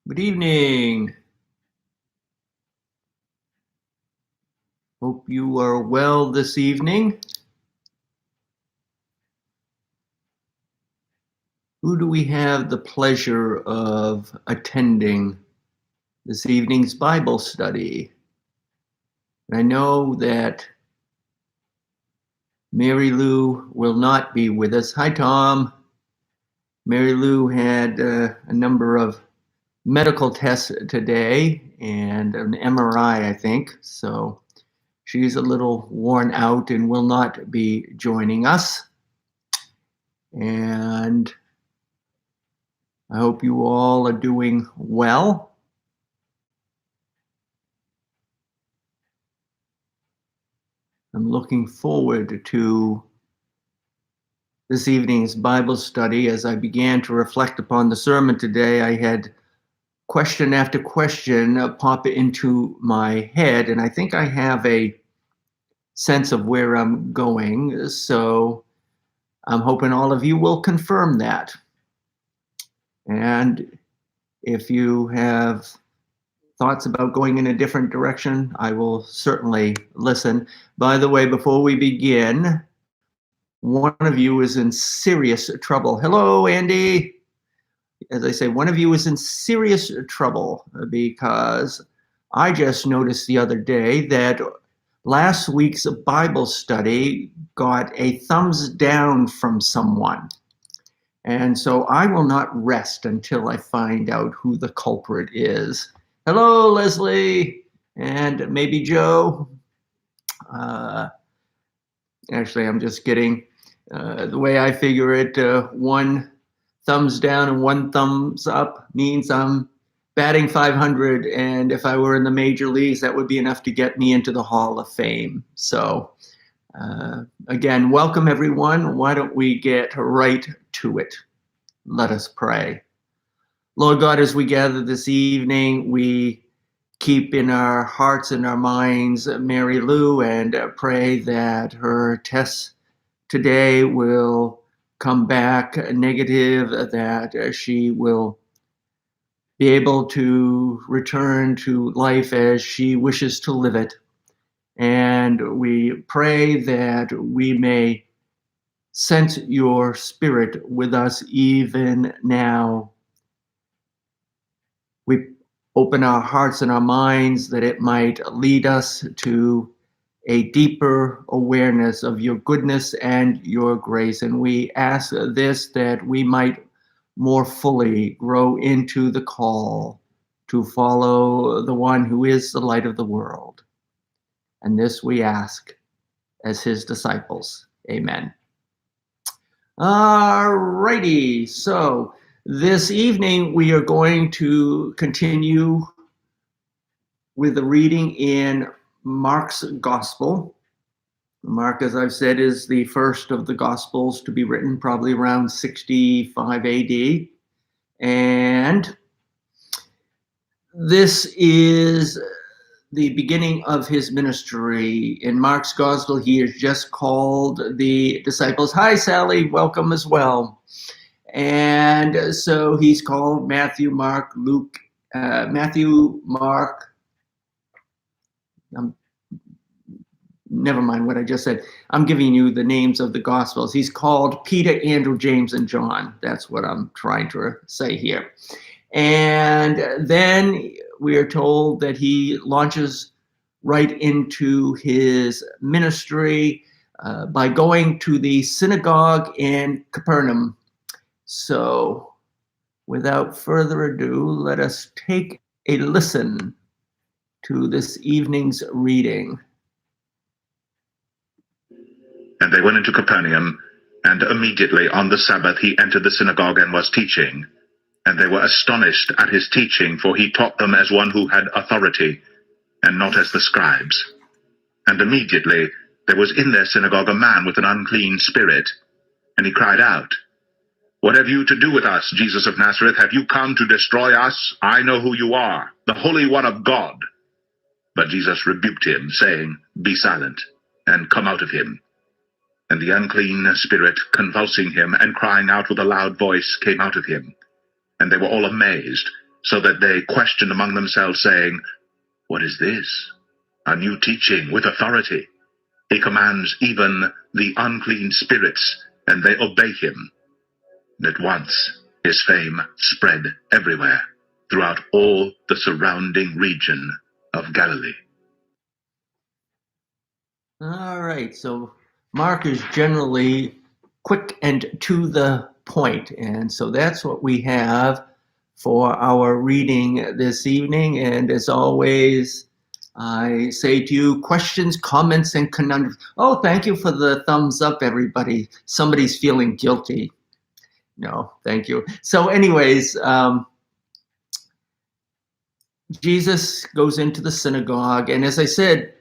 Good evening. Hope you are well this evening. Who do we have the pleasure of attending this evening's Bible study? I know that Mary Lou will not be with us. Hi, Tom. Mary Lou had a number of medical tests today and an MRI, I think. So she's a little worn out and will not be joining us. And I hope you all are doing well. I'm looking forward to this evening's Bible study. As I began to reflect upon the sermon today, I had question after question pop into my head, and I think I have a sense of where I'm going. So I'm hoping all of you will confirm that. And if you have thoughts about going in a different direction, I will certainly listen. By the way, before we begin, one of you is in serious trouble. Hello, Andy. As I say, one of you is in serious trouble because I just noticed the other day that last week's Bible study got a thumbs down from someone. And so I will not rest until I find out who the culprit is. Hello, Leslie, and maybe Joe. Actually, I'm just kidding. The way I figure it, one thumbs down and one thumbs up means I'm batting 500. And if I were in the major leagues, that would be enough to get me into the Hall of Fame. So again, welcome everyone. Why don't we get right to it? Let us pray. Lord God, as we gather this evening, we keep in our hearts and our minds Mary Lou and pray that her tests today will come back negative, that she will be able to return to life as she wishes to live it. And we pray that we may sense your spirit with us even now. We open our hearts and our minds that it might lead us to a deeper awareness of your goodness and your grace. And we ask this that we might more fully grow into the call to follow the one who is the light of the world. And this we ask as his disciples. Amen. All righty. So this evening we are going to continue with the reading in Mark's Gospel. Mark, as I've said, is the first of the Gospels to be written, probably around 65 AD. And this is the beginning of his ministry. In Mark's Gospel, he is just called the disciples. Hi, Sally, welcome as well. And so he's called Matthew, Mark, Luke, Mark. Never mind what I just said. I'm giving you the names of the Gospels. He's called Peter, Andrew, James, and John. That's what I'm trying to say here. And then we are told that he launches right into his ministry by going to the synagogue in Capernaum. So without further ado, let us take a listen to this evening's reading. And they went into Capernaum, and immediately on the Sabbath he entered the synagogue and was teaching. And they were astonished at his teaching, for he taught them as one who had authority, and not as the scribes. And immediately there was in their synagogue a man with an unclean spirit, and he cried out, "What have you to do with us, Jesus of Nazareth? Have you come to destroy us? I know who you are, the Holy One of God." But Jesus rebuked him, saying, "Be silent, and come out of him." And the unclean spirit, convulsing him and crying out with a loud voice, came out of him. And they were all amazed, so that they questioned among themselves, saying, "What is this? A new teaching with authority. He commands even the unclean spirits, and they obey him." And at once his fame spread everywhere, throughout all the surrounding region of Galilee. All right, so Mark is generally quick and to the point, and so that's what we have for our reading this evening. And as always, I say to you, questions, comments, and conundrums. Oh, thank you for the thumbs up, everybody. Somebody's feeling guilty. No, thank you. So anyways, Jesus goes into the synagogue, and as I said,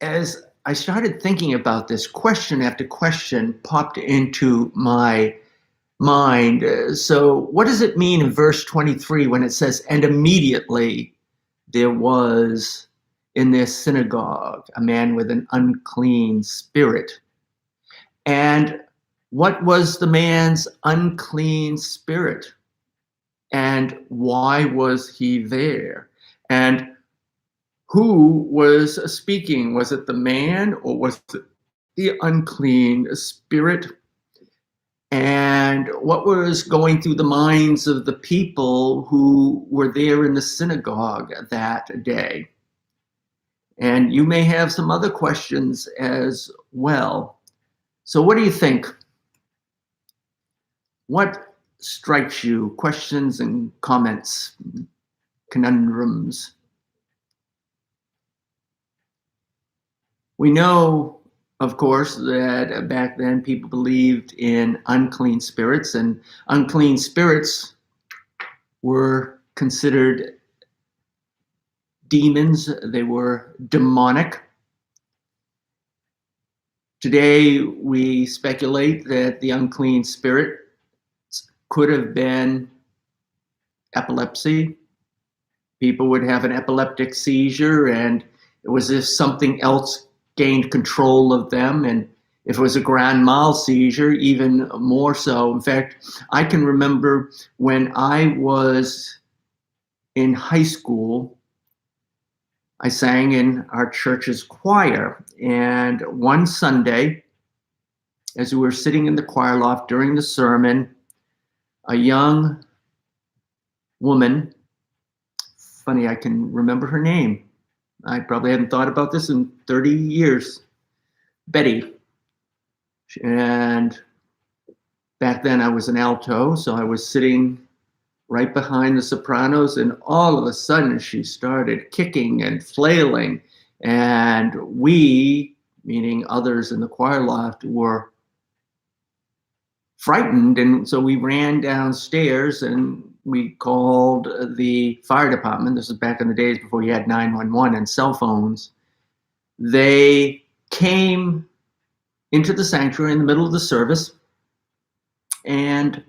as I started thinking about this, question after question popped into my mind. So what does it mean in verse 23 when it says, "And immediately there was in their synagogue a man with an unclean spirit"? And what was the man's unclean spirit? And why was he there? And who was speaking? Was it the man, or was it the unclean spirit? And what was going through the minds of the people who were there in the synagogue that day? And you may have some other questions as well. So what do you think? What strikes you? Questions and comments, conundrums? We know, of course, that back then people believed in unclean spirits, and unclean spirits were considered demons. They were demonic. Today, we speculate that the unclean spirit could have been epilepsy. People would have an epileptic seizure, and it was as if something else gained control of them. And if it was a grand mal seizure, even more so. In fact, I can remember when I was in high school, I sang in our church's choir. And one Sunday, as we were sitting in the choir loft during the sermon, a young woman, funny, I can remember her name. I probably hadn't thought about this in 30 years. Betty. And back then I was an alto, so I was sitting right behind the sopranos, and all of a sudden she started kicking and flailing. And we, meaning others in the choir loft, were frightened. And so we ran downstairs and we called the fire department. This was back in the days before you had 911 and cell phones. They came into the sanctuary in the middle of the service, and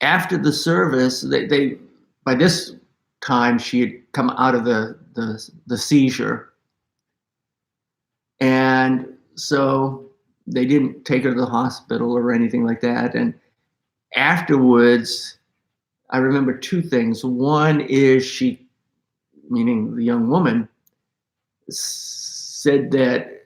after the service, they by this time she had come out of the seizure, and so they didn't take her to the hospital or anything like that. And afterwards, I remember two things. One is she, meaning the young woman, said that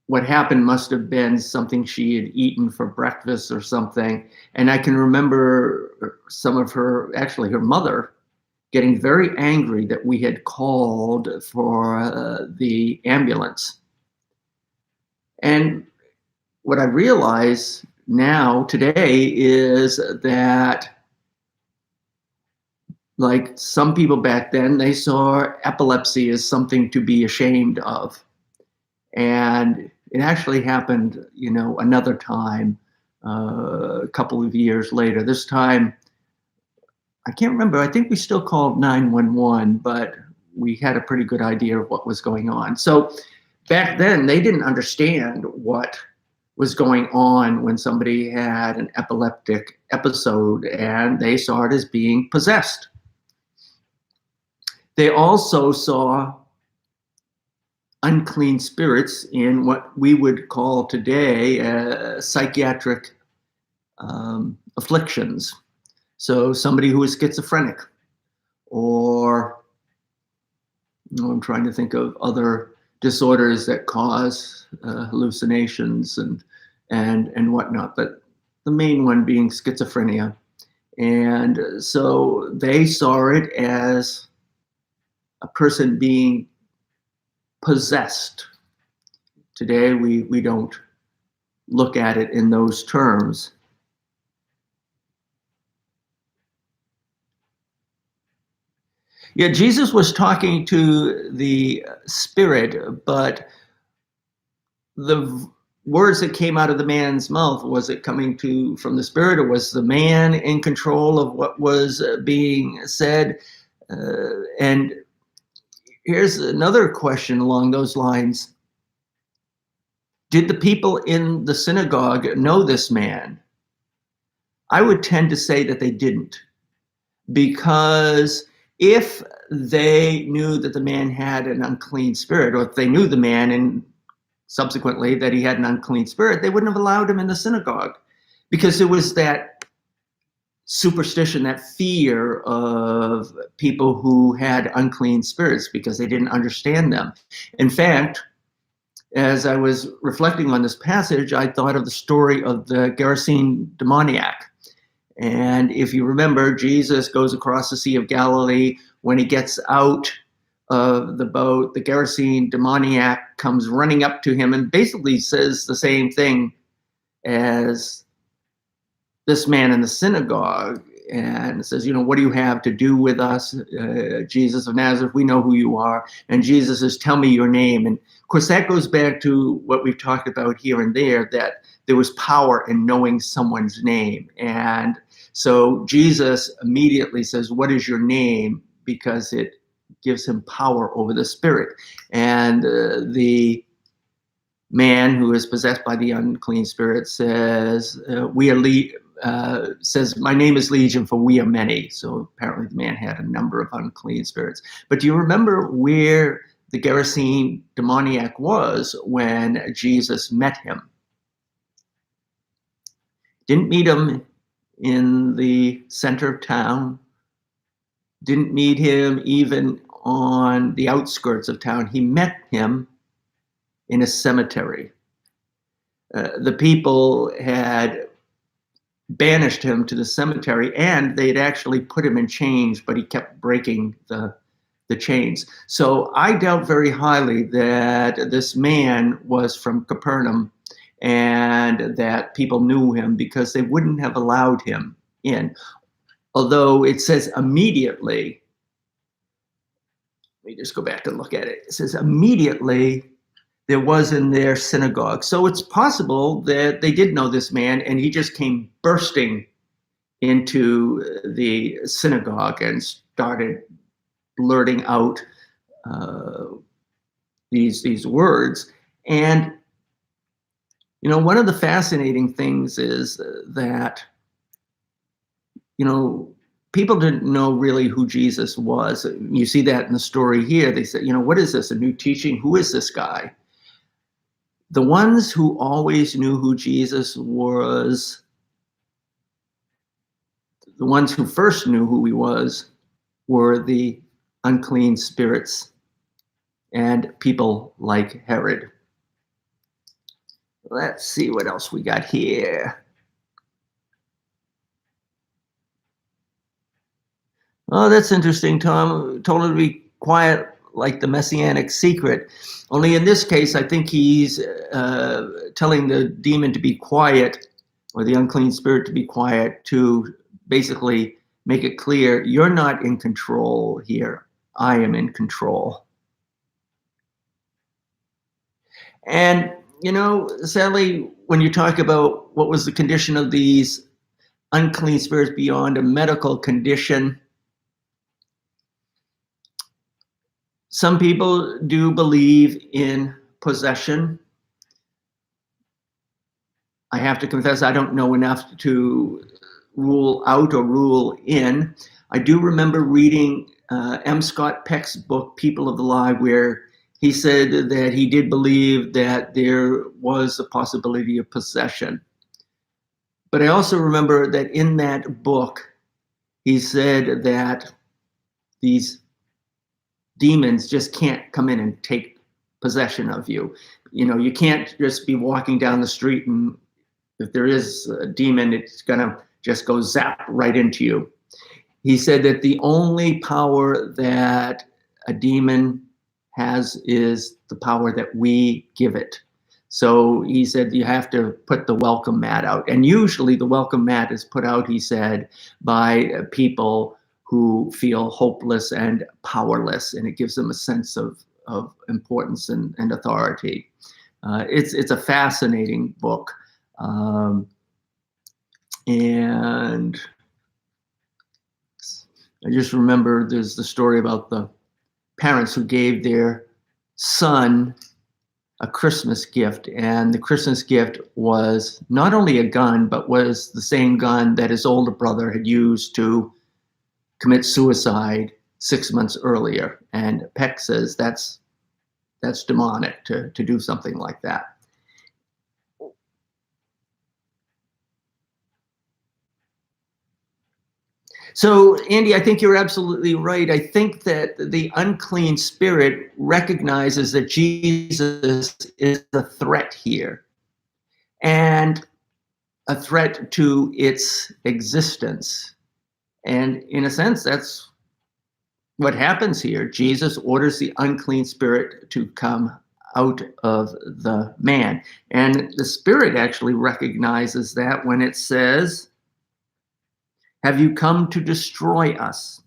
what happened must have been something she had eaten for breakfast or something. And I can remember some of her, actually her mother, getting very angry that we had called for the ambulance. And what I realize now today is that, like some people back then, they saw epilepsy as something to be ashamed of. And it actually happened, another time, a couple of years later. This time, I can't remember. I think we still called 911, but we had a pretty good idea of what was going on. So back then, they didn't understand what was going on when somebody had an epileptic episode, and they saw it as being possessed. They also saw unclean spirits in what we would call today psychiatric afflictions. So somebody who is schizophrenic, or I'm trying to think of other disorders that cause hallucinations and whatnot, but the main one being schizophrenia. And so they saw it as a person being possessed. Today, we don't look at it in those terms. Yeah, Jesus was talking to the spirit, but the words that came out of the man's mouth, was it coming from the spirit, or was the man in control of what was being said? And here's another question along those lines. Did the people in the synagogue know this man? I would tend to say that they didn't, because if they knew that the man had an unclean spirit, or if they knew the man and subsequently that he had an unclean spirit, they wouldn't have allowed him in the synagogue, because there was that superstition, that fear of people who had unclean spirits, because they didn't understand them. In fact, as I was reflecting on this passage, I thought of the story of the Gerasene demoniac. And if you remember, Jesus goes across the Sea of Galilee. When he gets out of the boat, the Gerasene demoniac comes running up to him and basically says the same thing as this man in the synagogue, and says, what do you have to do with us, Jesus of Nazareth? We know who you are. And Jesus says, tell me your name. And of course, that goes back to what we've talked about here and there, that there was power in knowing someone's name. And so Jesus immediately says, what is your name? Because it gives him power over the spirit. And the man who is possessed by the unclean spirit says, says, my name is Legion, for we are many. So apparently the man had a number of unclean spirits. But do you remember where the Gerasene demoniac was when Jesus met him? Didn't meet him in the center of town. Didn't meet him even on the outskirts of town. He met him in a cemetery. The people had banished him to the cemetery, and they'd actually put him in chains, but he kept breaking the chains. So I doubt very highly that this man was from Capernaum and that people knew him, because they wouldn't have allowed him in. Although it says immediately, let me just go back and look at it. It says immediately there was in their synagogue. So it's possible that they did know this man, and he just came bursting into the synagogue and started blurting out these words. And one of the fascinating things is that people didn't know really who Jesus was. You see that in the story here. They said, what is this, a new teaching? Who is this guy? The ones who always knew who Jesus was, the ones who first knew who he was, were the unclean spirits and people like Herod. Let's see what else we got here. Oh, that's interesting, Tom. Told him to be quiet, like the messianic secret. Only in this case, I think he's telling the demon to be quiet, or the unclean spirit to be quiet, to basically make it clear, you're not in control here. I am in control. And, sadly, when you talk about what was the condition of these unclean spirits beyond a medical condition, some people do believe in possession. I have to confess, I don't know enough to rule out or rule in. I do remember reading M. Scott Peck's book, People of the Lie, where he said that he did believe that there was a possibility of possession. But I also remember that in that book, he said that these demons just can't come in and take possession of you. You know, you can't just be walking down the street and if there is a demon, it's going to just go zap right into you. He said that the only power that a demon has is the power that we give it. So he said you have to put the welcome mat out. And usually the welcome mat is put out, he said, by people who feel hopeless and powerless, and it gives them a sense of importance and authority. It's a fascinating book. And I just remember there's the story about the parents who gave their son a Christmas gift, and the Christmas gift was not only a gun, but was the same gun that his older brother had used to commit suicide 6 months earlier. And Peck says that's demonic to do something like that. So, Andy, I think you're absolutely right. I think that the unclean spirit recognizes that Jesus is a threat here, and a threat to its existence. And in a sense, that's what happens here. Jesus orders the unclean spirit to come out of the man. And the spirit actually recognizes that when it says, "Have you come to destroy us?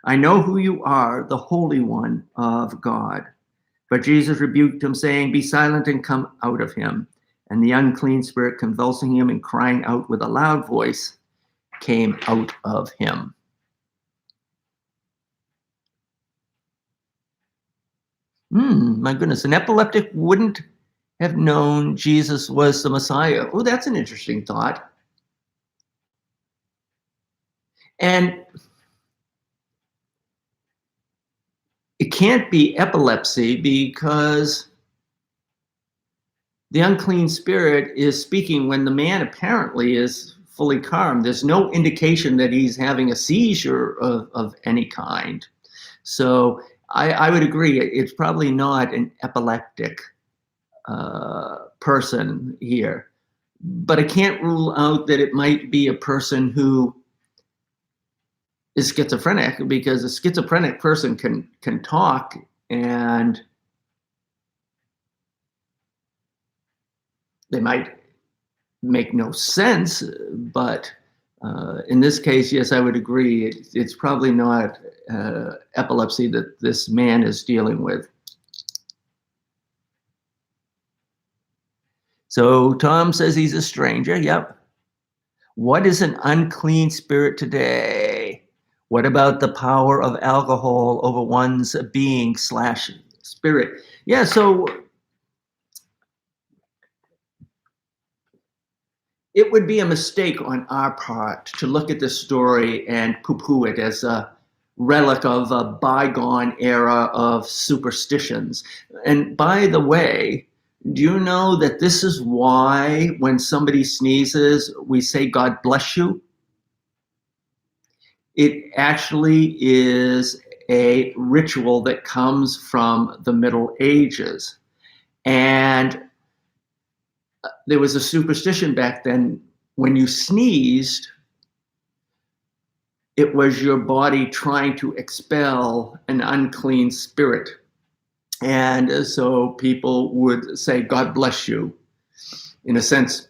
I know who you are, the Holy One of God." But Jesus rebuked him, saying, "Be silent and come out of him." And the unclean spirit, convulsing him and crying out with a loud voice, came out of him. My goodness, an epileptic wouldn't have known Jesus was the Messiah. Oh, that's an interesting thought. And it can't be epilepsy because the unclean spirit is speaking when the man apparently is fully calm. There's no indication that he's having a seizure of any kind. So I would agree, it's probably not an epileptic person here. But I can't rule out that it might be a person who is schizophrenic, because a schizophrenic person can talk, and they might make no sense, but in this case, yes, I would agree. It's probably not epilepsy that this man is dealing with. So Tom says he's a stranger. Yep. What is an unclean spirit today? What about the power of alcohol over one's being / spirit? Yeah, so it would be a mistake on our part to look at this story and poo-poo it as a relic of a bygone era of superstitions. And by the way, do you know that this is why when somebody sneezes, we say, "God bless you"? It actually is a ritual that comes from the Middle Ages. And there was a superstition back then. When you sneezed, it was your body trying to expel an unclean spirit. And so people would say, "God bless you," in a sense,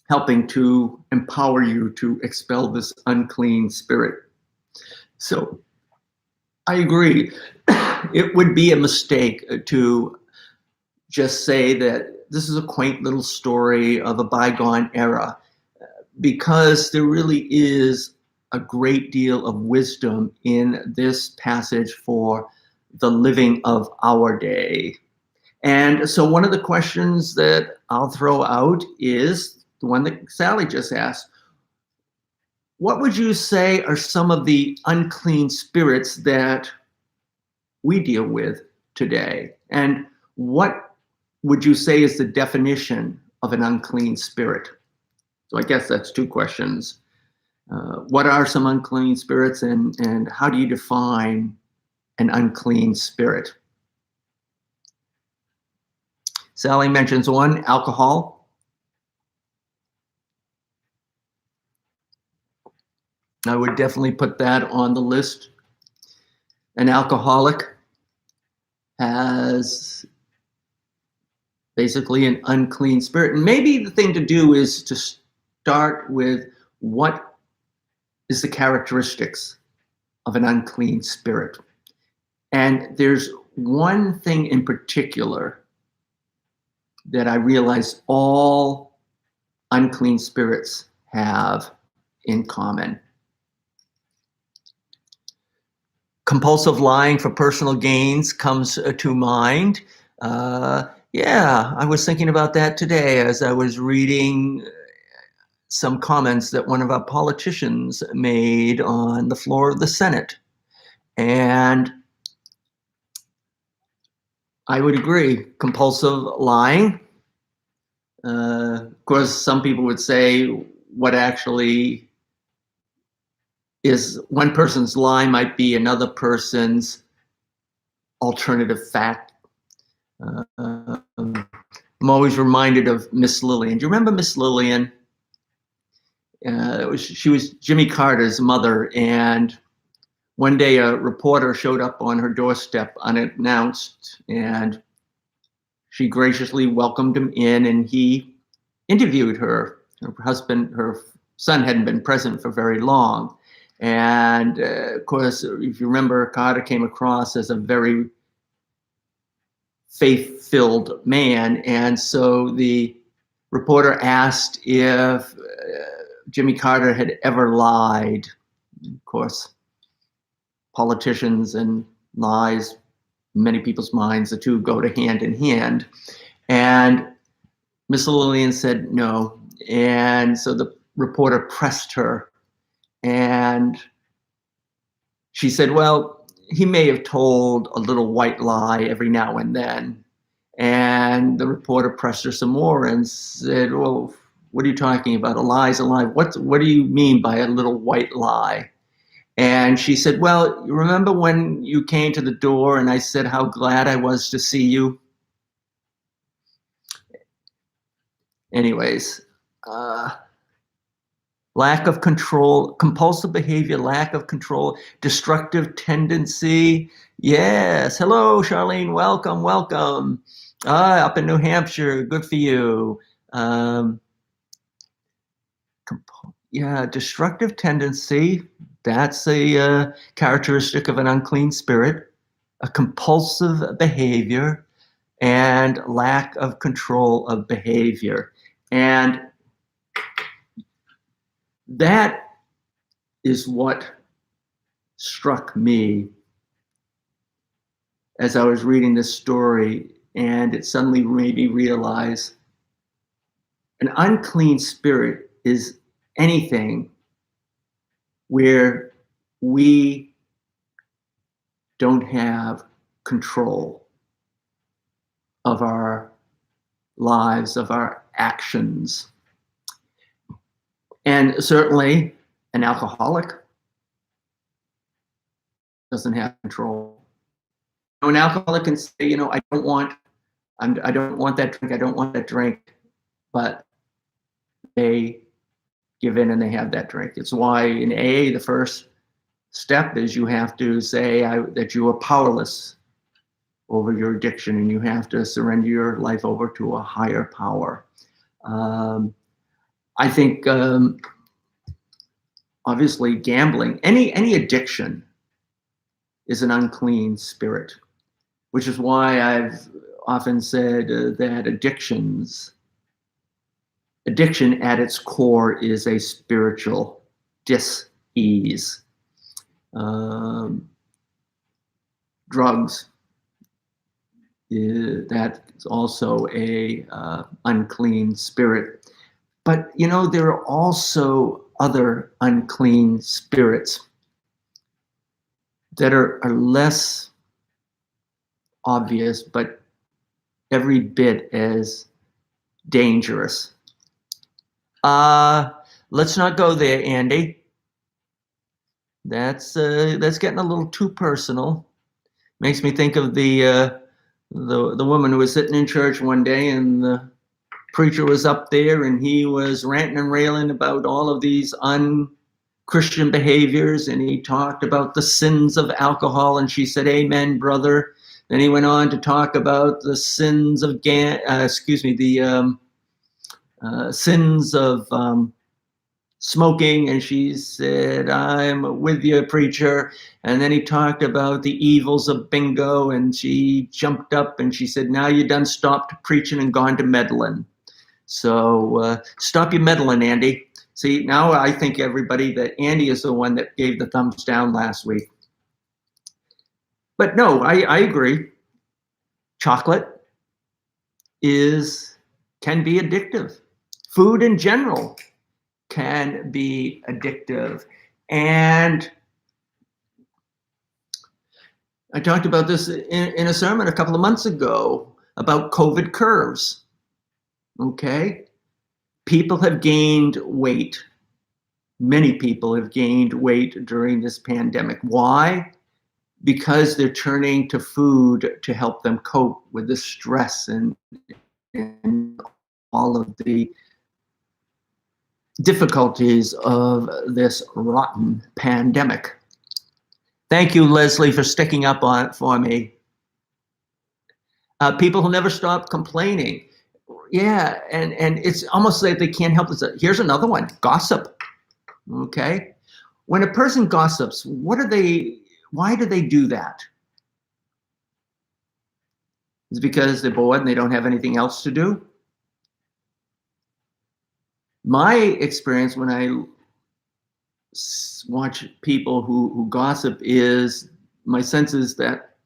helping to empower you to expel this unclean spirit. So I agree. It would be a mistake to just say that this is a quaint little story of a bygone era, because there really is a great deal of wisdom in this passage for the living of our day. And so one of the questions that I'll throw out is the one that Sally just asked. What would you say are some of the unclean spirits that we deal with today? And what would you say is the definition of an unclean spirit? So I guess that's two questions. What are some unclean spirits, and how do you define an unclean spirit? Sally mentions one, alcohol. I would definitely put that on the list. An alcoholic has basically an unclean spirit. And maybe the thing to do is to start with what is the characteristics of an unclean spirit. And there's one thing in particular that I realize all unclean spirits have in common. Compulsive lying for personal gains comes to mind. Yeah, I was thinking about that today as I was reading some comments that one of our politicians made on the floor of the Senate. And I would agree, compulsive lying. Of course, some people would say what actually is one person's lie might be another person's alternative fact. I'm always reminded of Miss Lillian. Do you remember Miss Lillian? She was Jimmy Carter's mother, and one day a reporter showed up on her doorstep unannounced, and she graciously welcomed him in, and he interviewed her. Her son hadn't been present for very long. And of course, if you remember, Carter came across as a very faith-filled man. And so the reporter asked if Jimmy Carter had ever lied. Of course, politicians and lies, in many people's minds, the two go to hand in hand. And Miss Lillian said no. And so the reporter pressed her, and she said, well, he may have told a little white lie every now and then. And the reporter pressed her some more and said, well, what are you talking about? A lie's a lie. What do you mean by a little white lie? And she said, well, you remember when you came to the door and I said how glad I was to see you? Anyways, lack of control, compulsive behavior, lack of control, destructive tendency. Yes. Hello, Charlene. Welcome, welcome. Up in New Hampshire. Good for you. Yeah, destructive tendency. That's a characteristic of an unclean spirit. A compulsive behavior and lack of control of behavior. And that is what struck me as I was reading this story, and it suddenly made me realize an unclean spirit is anything where we don't have control of our lives, of our actions. And certainly an alcoholic doesn't have control. An alcoholic can say, I don't want that drink, I don't want that drink, but they give in and they have that drink. It's why in AA, the first step is you have to say that you are powerless over your addiction, and you have to surrender your life over to a higher power. I think, obviously, gambling, any addiction is an unclean spirit, which is why I've often said that addiction at its core is a spiritual dis-ease. Drugs, that's also a unclean spirit. But there are also other unclean spirits that are less obvious, but every bit as dangerous. Let's not go there, Andy. That's getting a little too personal. Makes me think of the woman who was sitting in church one day, and the preacher was up there, and he was ranting and railing about all of these unchristian behaviors, and he talked about the sins of alcohol, and she said, "Amen, brother." Then he went on to talk about the sins of sins of smoking, and she said, "I'm with you, preacher." And then he talked about the evils of bingo, and she jumped up and she said, "Now you done stopped preaching and gone to meddling." So stop your meddling, Andy. See, now I think everybody that Andy is the one that gave the thumbs down last week. But no, I agree. Chocolate can be addictive. Food in general can be addictive. And I talked about this in a sermon a couple of months ago about COVID curves. Okay? People have gained weight. Many people have gained weight during this pandemic. Why? Because they're turning to food to help them cope with the stress and all of the difficulties of this rotten pandemic. Thank you, Leslie, for sticking up on it for me. People who never stop complaining. Yeah, and it's almost like they can't help it. Here's another one, gossip. Okay? When a person gossips, why do they do that? Is it because they're bored and they don't have anything else to do? My experience when I watch people who gossip is, my sense is that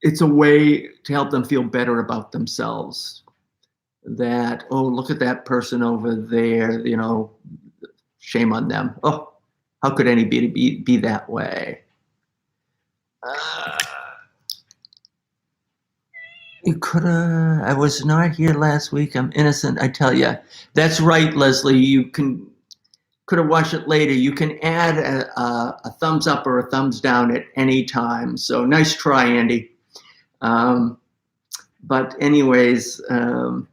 it's a way to help them feel better about themselves. That, oh, look at that person over there, shame on them. Oh, how could anybody be that way? I was not here last week. I'm innocent, I tell you. That's right, Leslie. You could have watched it later. You can add a thumbs up or a thumbs down at any time. So nice try, Andy. But anyways, I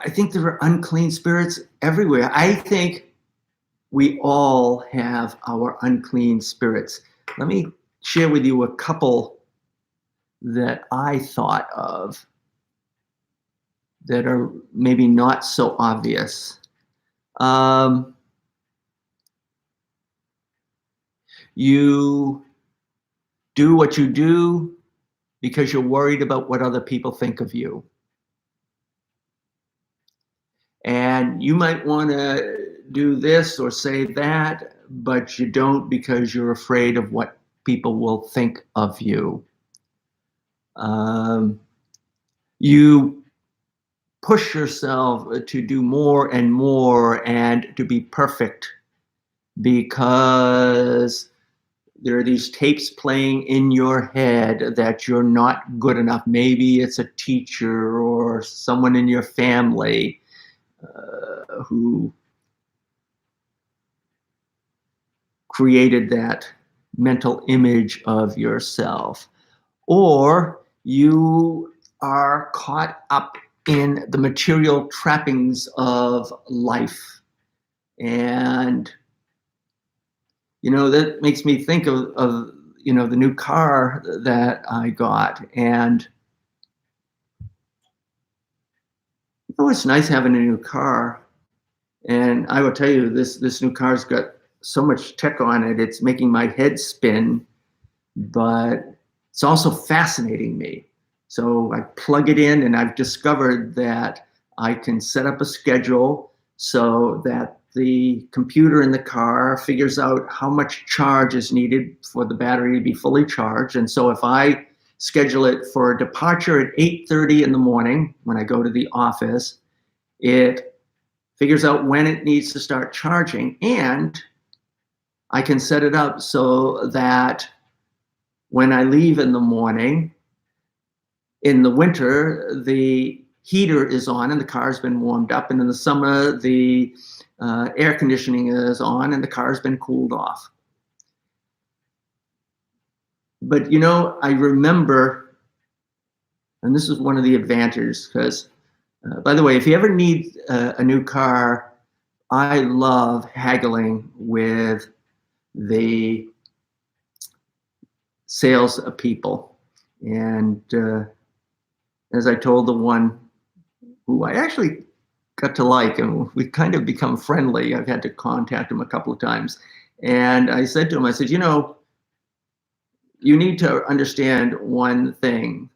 think there are unclean spirits everywhere. I think we all have our unclean spirits. Let me share with you a couple that I thought of that are maybe not so obvious. You do what you do because you're worried about what other people think of you. And you might want to do this or say that, but you don't because you're afraid of what people will think of you. You push yourself to do more and more and to be perfect because there are these tapes playing in your head that you're not good enough. Maybe it's a teacher or someone in your family who created that mental image of yourself. Or you are caught up in the material trappings of life. And, that makes me think of the new car that I got. And, it's nice having a new car. And I will tell you, this new car's got so much tech on it, it's making my head spin, but it's also fascinating me. So I plug it in, and I've discovered that I can set up a schedule so that the computer in the car figures out how much charge is needed for the battery to be fully charged. And so if I schedule it for a departure at 8:30 in the morning when I go to the office, it figures out when it needs to start charging, and I can set it up so that when I leave in the morning, in the winter, the heater is on and the car's been warmed up, and in the summer the air conditioning is on and the car's been cooled off. But I remember, and this is one of the advantages, because by the way, if you ever need a new car, I love haggling with the sales people. And as I told the one who I actually got to like, and we kind of become friendly. I've had to contact him a couple of times. And I said to him, I said, you need to understand one thing.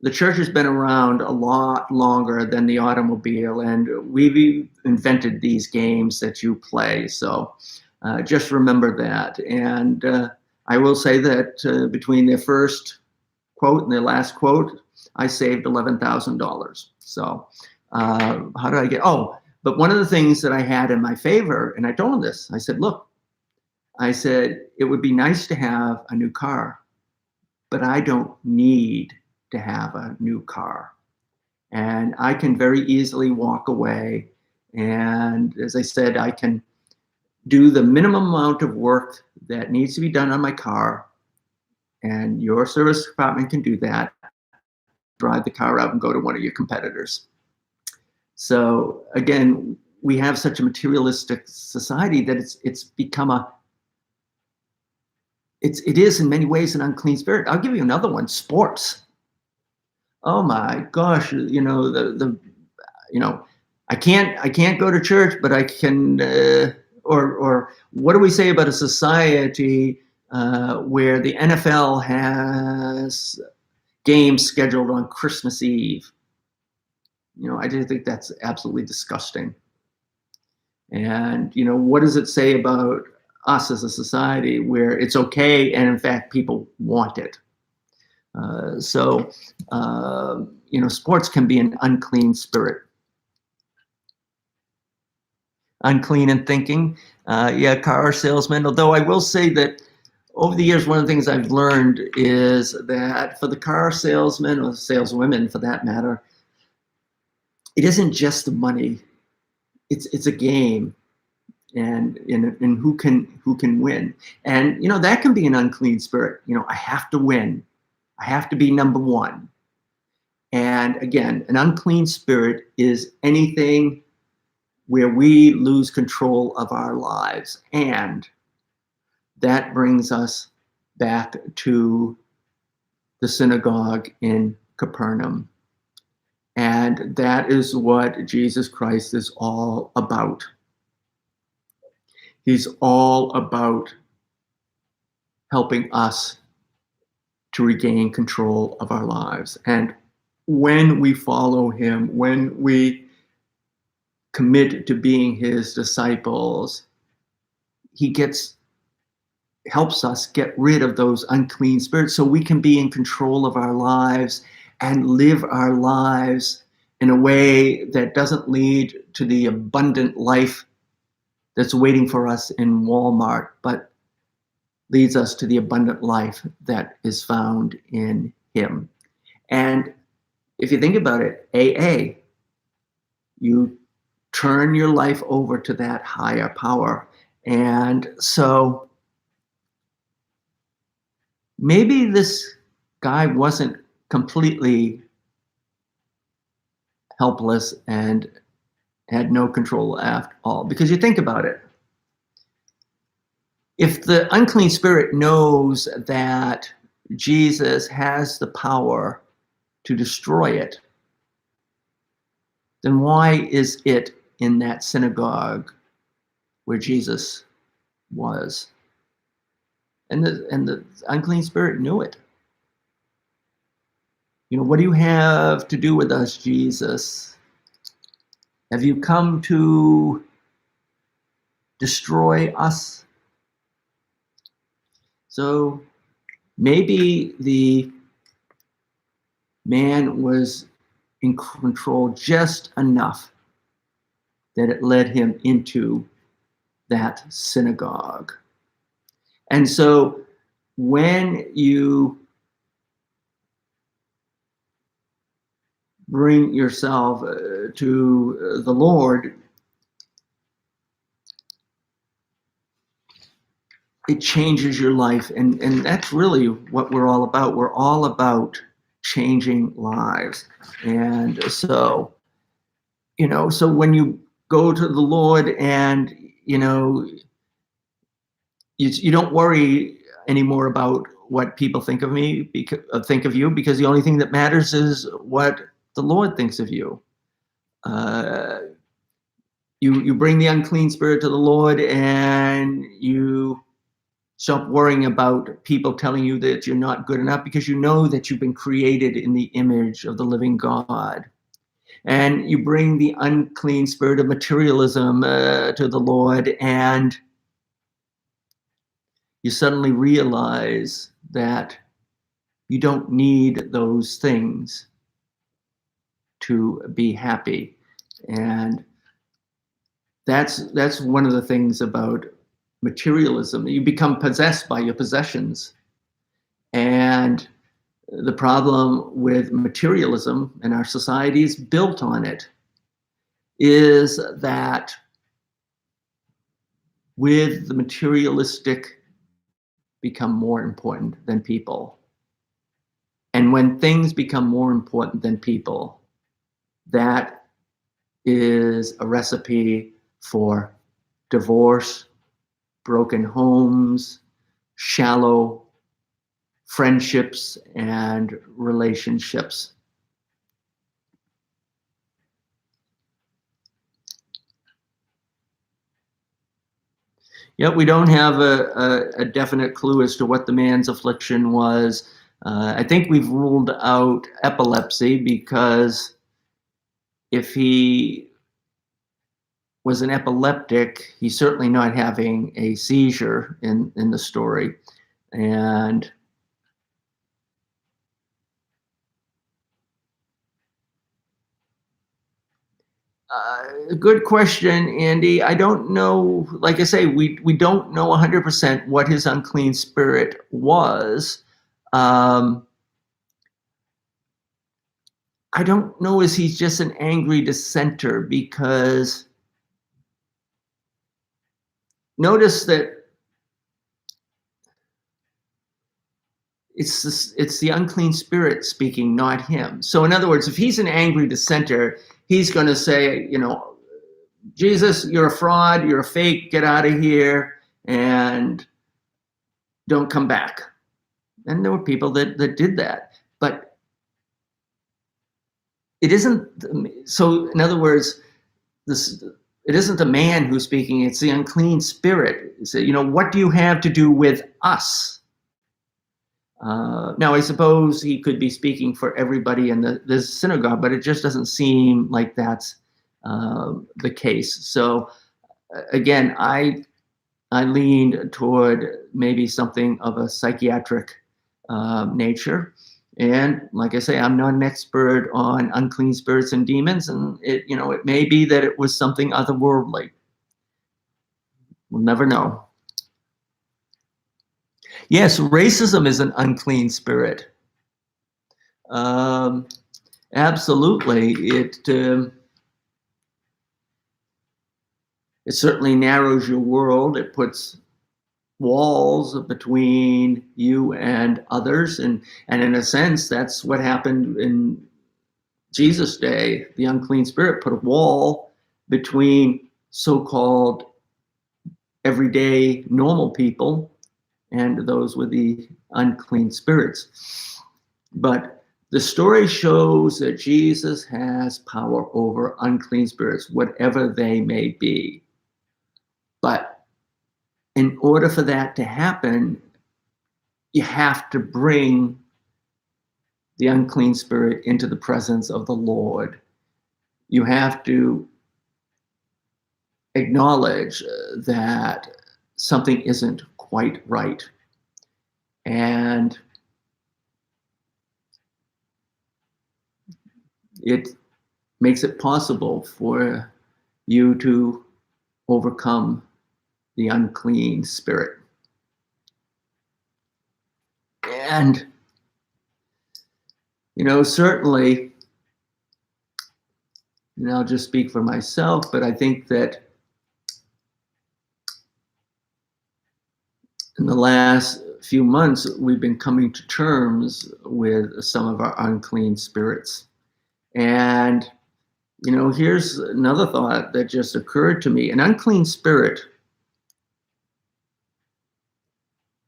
The church has been around a lot longer than the automobile, and we've invented these games that you play. So just remember that. And I will say that between their first quote and their last quote, I saved $11,000. So how did I get? Oh, but one of the things that I had in my favor, and I told him this, I said, look, I said, it would be nice to have a new car, but I don't need to have a new car. And I can very easily walk away. And as I said, I can do the minimum amount of work that needs to be done on my car. And your service department can do that. Drive the car out and go to one of your competitors. So again, we have such a materialistic society that it's become it is in many ways an unclean spirit. I'll give you another one: sports. Oh my gosh, I can't go to church, but I can. Or what do we say about a society where the NFL has games scheduled on Christmas Eve? I just think that's absolutely disgusting. And what does it say about us as a society where it's okay and in fact people want it? So sports can be an unclean spirit. Unclean in thinking. Car salesman. Although I will say that over the years, one of the things I've learned is that for the car salesman, or saleswomen for that matter, it isn't just the money. It's a game, and who can win. And that can be an unclean spirit. I have to win. I have to be number one. And again, an unclean spirit is anything where we lose control of our lives. And that brings us back to the synagogue in Capernaum. And that is what Jesus Christ is all about. He's all about helping us to regain control of our lives. And when we follow him, when we commit to being his disciples, he helps us get rid of those unclean spirits so we can be in control of our lives and live our lives in a way that doesn't lead to the abundant life that's waiting for us in Walmart, but leads us to the abundant life that is found in him. And if you think about it, AA, you turn your life over to that higher power. And so maybe this guy wasn't completely helpless and had no control at all. Because you think about it, if the unclean spirit knows that Jesus has the power to destroy it, then why is it in that synagogue where Jesus was? And the unclean spirit knew it. What do you have to do with us, Jesus? Have you come to destroy us? So maybe the man was in control just enough that it led him into that synagogue. And so when you bring yourself to the Lord, it changes your life. And that's really what we're all about. We're all about changing lives. And so, so when you go to the Lord and, you don't worry anymore about what people think of you, because the only thing that matters is what the Lord thinks of you. You bring the unclean spirit to the Lord, and you stop worrying about people telling you that you're not good enough, because you know that you've been created in the image of the living God. And you bring the unclean spirit of materialism to the Lord, and you suddenly realize that you don't need those things to be happy. And that's one of the things about materialism. You become possessed by your possessions. And the problem with materialism, and our society is built on it, is that with the materialistic become more important than people. And when things become more important than people, that is a recipe for divorce, broken homes, shallow friendships and relationships. Yet we don't have a definite clue as to what the man's affliction was. I think we've ruled out epilepsy, because if he was an epileptic, he's certainly not having a seizure in the story. And good question, Andy. I don't know. Like I say, we don't know 100% what his unclean spirit was. I don't know if he's just an angry dissenter, because notice that it's the unclean spirit speaking, not him. So in other words, if he's an angry dissenter, he's going to say, Jesus, you're a fraud, you're a fake, get out of here, and don't come back. And there were people that did that. But it isn't. So in other words, it isn't the man who's speaking, it's the unclean spirit. So, what do you have to do with us? Now, I suppose he could be speaking for everybody in the synagogue, but it just doesn't seem like that's the case. So again, I leaned toward maybe something of a psychiatric nature. And like I say, I'm not an expert on unclean spirits and demons, and it may be that it was something otherworldly. We'll never know. Yes, racism is an unclean spirit. Absolutely, it certainly narrows your world. It puts walls between you and others, and in a sense, that's what happened in Jesus' day. The unclean spirit put a wall between so-called everyday normal people and those with the unclean spirits. But the story shows that Jesus has power over unclean spirits, whatever they may be. But in order for that to happen, you have to bring the unclean spirit into the presence of the Lord. You have to acknowledge that something isn't quite right. And it makes it possible for you to overcome the unclean spirit. And, certainly And I'll just speak for myself, but I think that in the last few months, we've been coming to terms with some of our unclean spirits. And, here's another thought that just occurred to me. An unclean spirit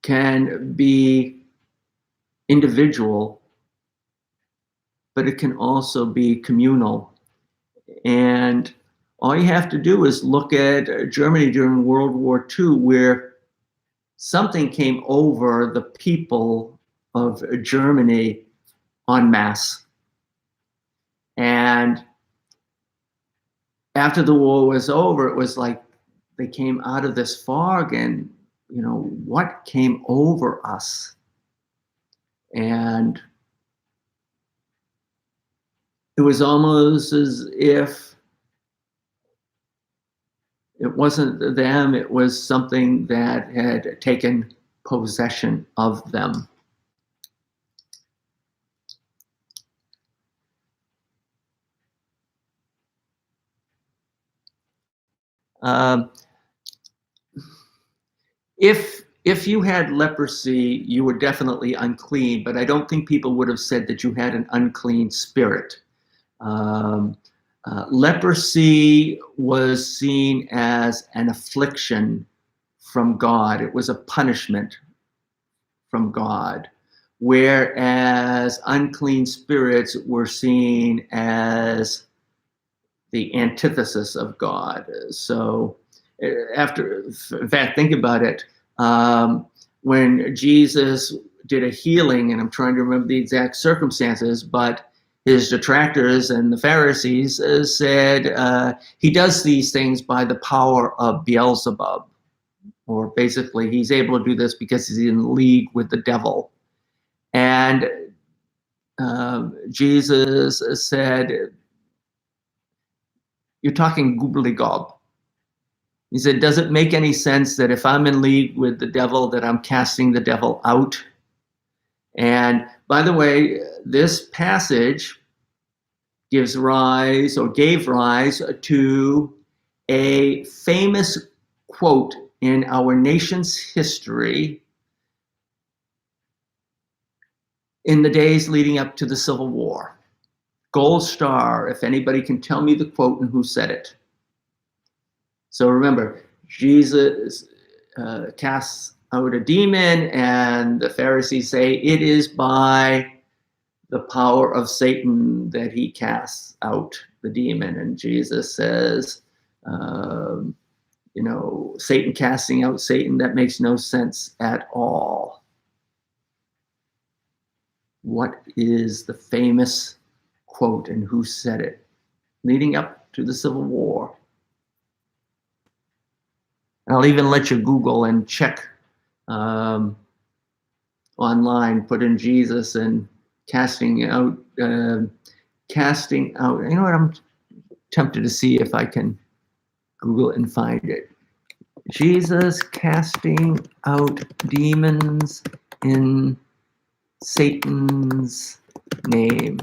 can be individual, but it can also be communal. And all you have to do is look at Germany during World War II, where something came over the people of Germany en masse. And after the war was over, it was like they came out of this fog and, what came over us? And it was almost as if it wasn't them, it was something that had taken possession of them. If you had leprosy, you were definitely unclean, but I don't think people would have said that you had an unclean spirit. Leprosy was seen as an affliction from God. It was a punishment from God, whereas unclean spirits were seen as the antithesis of God. So in fact, think about it. When Jesus did a healing, and I'm trying to remember the exact circumstances, but his detractors and the Pharisees said he does these things by the power of Beelzebub, or basically he's able to do this because he's in league with the devil. And Jesus said, "You're talking gobbledygook." He said, "Does it make any sense that if I'm in league with the devil, that I'm casting the devil out?" And by the way, this passage gave rise to a famous quote in our nation's history in the days leading up to the Civil War. Gold star, if anybody can tell me the quote and who said it. So remember, Jesus casts out a demon, and the Pharisees say it is by the power of Satan that he casts out the demon. And Jesus says, Satan casting out Satan, that makes no sense at all. What is the famous quote and who said it leading up to the Civil War? I'll even let you Google and check online, put in Jesus and casting out. You know what? I'm tempted to see if I can Google it and find it. Jesus casting out demons in Satan's name.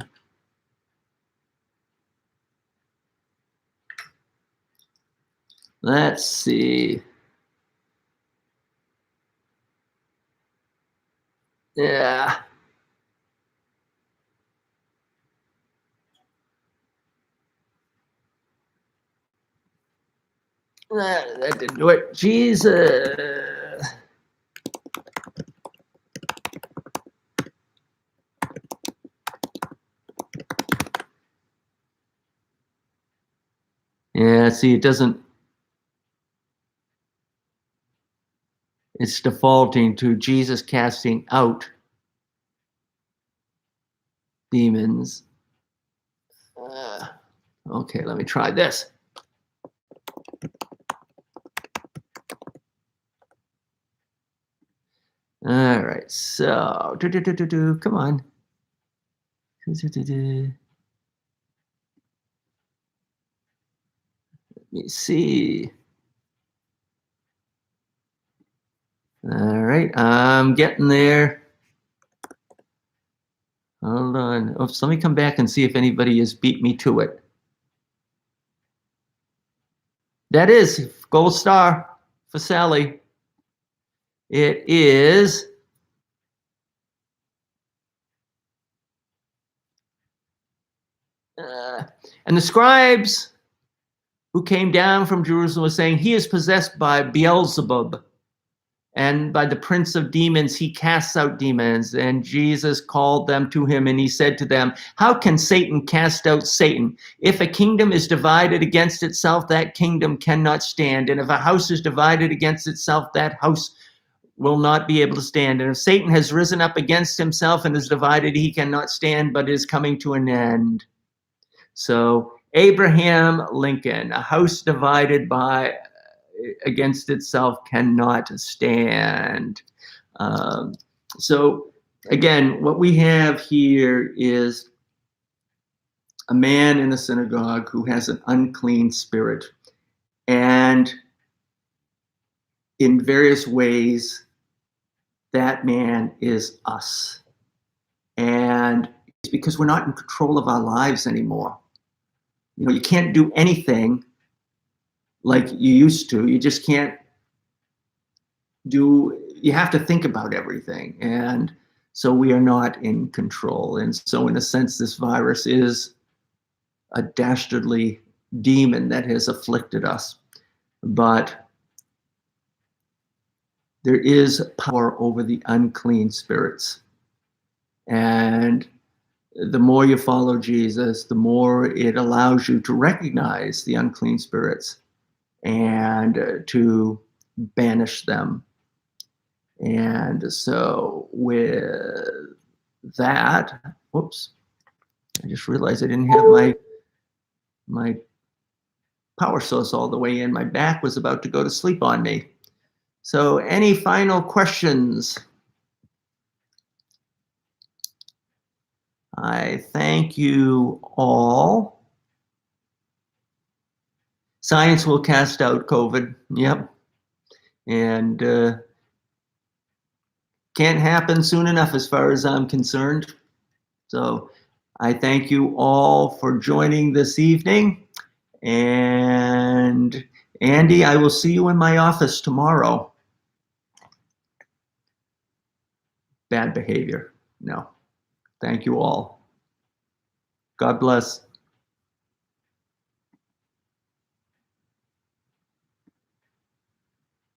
Let's see. Yeah. That didn't do it. Jesus. Yeah, see, it doesn't. It's defaulting to Jesus casting out demons. Okay, let me try this. All right, so come on. Let me see. All right, I'm getting there. Hold on. Oops, let me come back and see if anybody has beat me to it. That is gold star for Sally. It is and the scribes who came down from Jerusalem were saying, he is possessed by Beelzebub, and by the prince of demons he casts out demons. And Jesus called them to him, and he said to them, how can Satan cast out Satan? If a kingdom is divided against itself, that kingdom cannot stand. And if a house is divided against itself, that house will not be able to stand. And if Satan has risen up against himself and is divided, he cannot stand, but is coming to an end. So Abraham Lincoln, a house divided against itself cannot stand. So again, what we have here is a man in a synagogue who has an unclean spirit, and in various ways, that man is us. And it's because we're not in control of our lives anymore. You know, you can't do anything like you used to. You just can't you have to think about everything. And so we are not in control. And so in a sense, this virus is a dastardly demon that has afflicted us. But there is power over the unclean spirits. And the more you follow Jesus, the more it allows you to recognize the unclean spirits and to banish them. And so with that, whoops, I just realized I didn't have my power source all the way in. My back was about to go to sleep on me. So any final questions? I thank you all. Science will cast out COVID. Yep. And can't happen soon enough as far as I'm concerned. So I thank you all for joining this evening. And Andy, I will see you in my office tomorrow. Bad behavior. No. Thank you all. God bless.